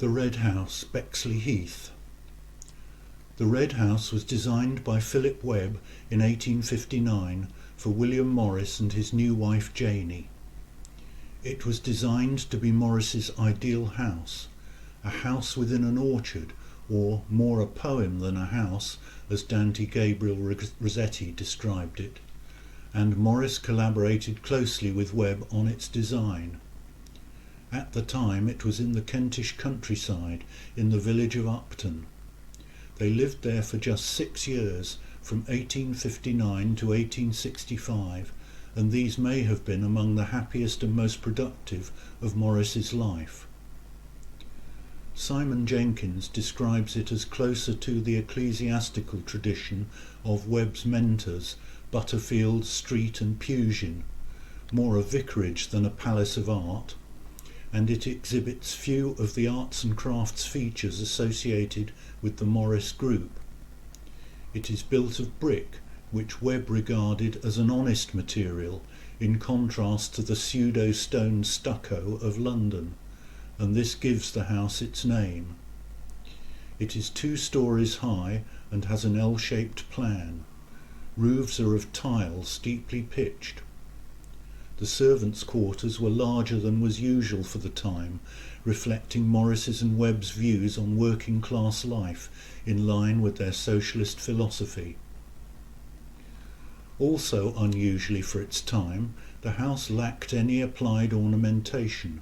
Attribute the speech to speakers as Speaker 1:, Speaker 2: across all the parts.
Speaker 1: The Red House, Bexleyheath. The Red House was designed by Philip Webb in 1859 for William Morris and his new wife Janie. It was designed to be Morris's ideal house, a house within an orchard, or more a poem than a house, as Dante Gabriel Rossetti described it, and Morris collaborated closely with Webb on its design. At the time it was in the Kentish countryside, in the village of Upton. They lived there for just 6 years, from 1859 to 1865, and these may have been among the happiest and most productive of Morris's life. Simon Jenkins describes it as closer to the ecclesiastical tradition of Webb's mentors, Butterfield, Street and Puget, more a vicarage than a palace of art, and it exhibits few of the arts and crafts features associated with the Morris group. It is built of brick, which Webb regarded as an honest material, in contrast to the pseudo-stone stucco of London, and this gives the house its name. It is 2 stories high and has an L-shaped plan. Roofs are of tile, steeply pitched. The servants' quarters were larger than was usual for the time, reflecting Morris's and Webb's views on working class life in line with their socialist philosophy. Also unusually for its time, the house lacked any applied ornamentation,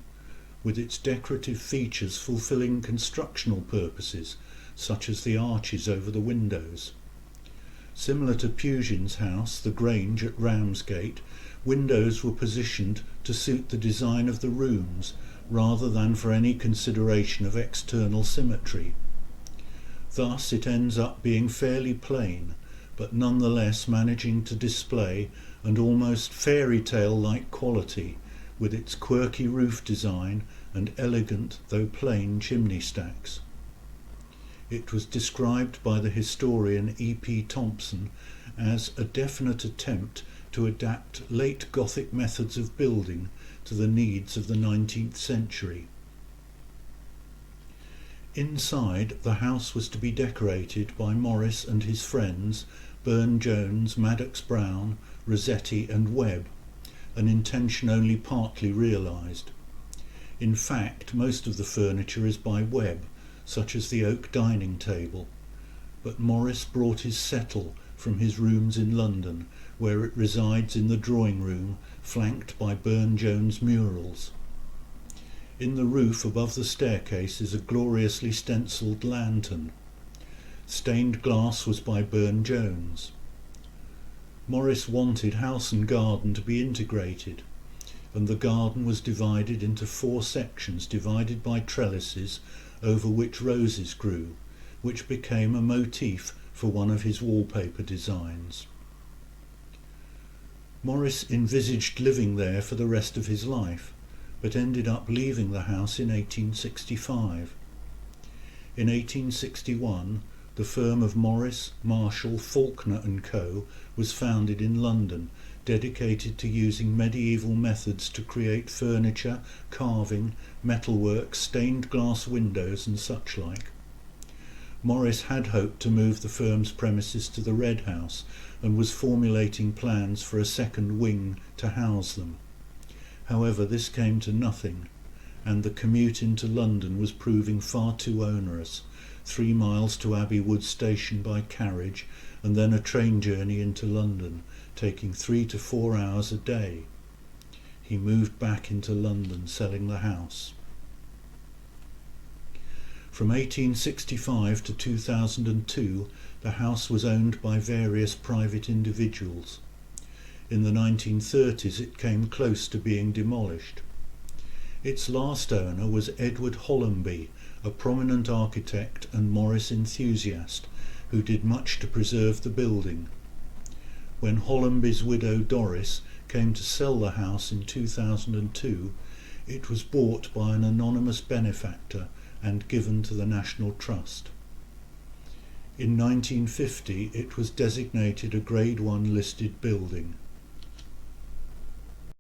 Speaker 1: with its decorative features fulfilling constructional purposes, such as the arches over the windows. Similar to Puget's house, the Grange at Ramsgate, windows were positioned to suit the design of the rooms, rather than for any consideration of external symmetry. Thus it ends up being fairly plain, but nonetheless managing to display an almost fairy tale-like quality, with its quirky roof design and elegant, though plain, chimney stacks. It was described by the historian E.P. Thompson as a definite attempt to adapt late Gothic methods of building to the needs of the 19th century. Inside, the house was to be decorated by Morris and his friends Burne-Jones, Madox-Brown, Rossetti and Webb, an intention only partly realised. In fact, most of the furniture is by Webb, such as the oak dining table, but Morris brought his settle from his rooms in London, where it resides in the drawing room, flanked by Burne-Jones murals. In the roof above the staircase is a gloriously stencilled lantern. Stained glass was by Burne-Jones. Morris wanted house and garden to be integrated, and the garden was divided into 4 sections divided by trellises over which roses grew, which became a motif for one of his wallpaper designs. Morris envisaged living there for the rest of his life, but ended up leaving the house in 1865. In 1861, the firm of Morris, Marshall, Faulkner and Co. was founded in London, dedicated to using medieval methods to create furniture, carving, metalwork, stained glass windows and such like. Morris had hoped to move the firm's premises to the Red House and was formulating plans for a second wing to house them. However, this came to nothing, and the commute into London was proving far too onerous, 3 miles to Abbey Wood Station by carriage and then a train journey into London, taking 3 to 4 hours a day. He moved back into London, selling the house. From 1865 to 2002, the house was owned by various private individuals. In the 1930s it came close to being demolished. Its last owner was Edward Hollamby, a prominent architect and Morris enthusiast, who did much to preserve the building. When Hollamby's widow Doris came to sell the house in 2002, it was bought by an anonymous benefactor and given to the National Trust. In 1950 it was designated a Grade 1 listed building.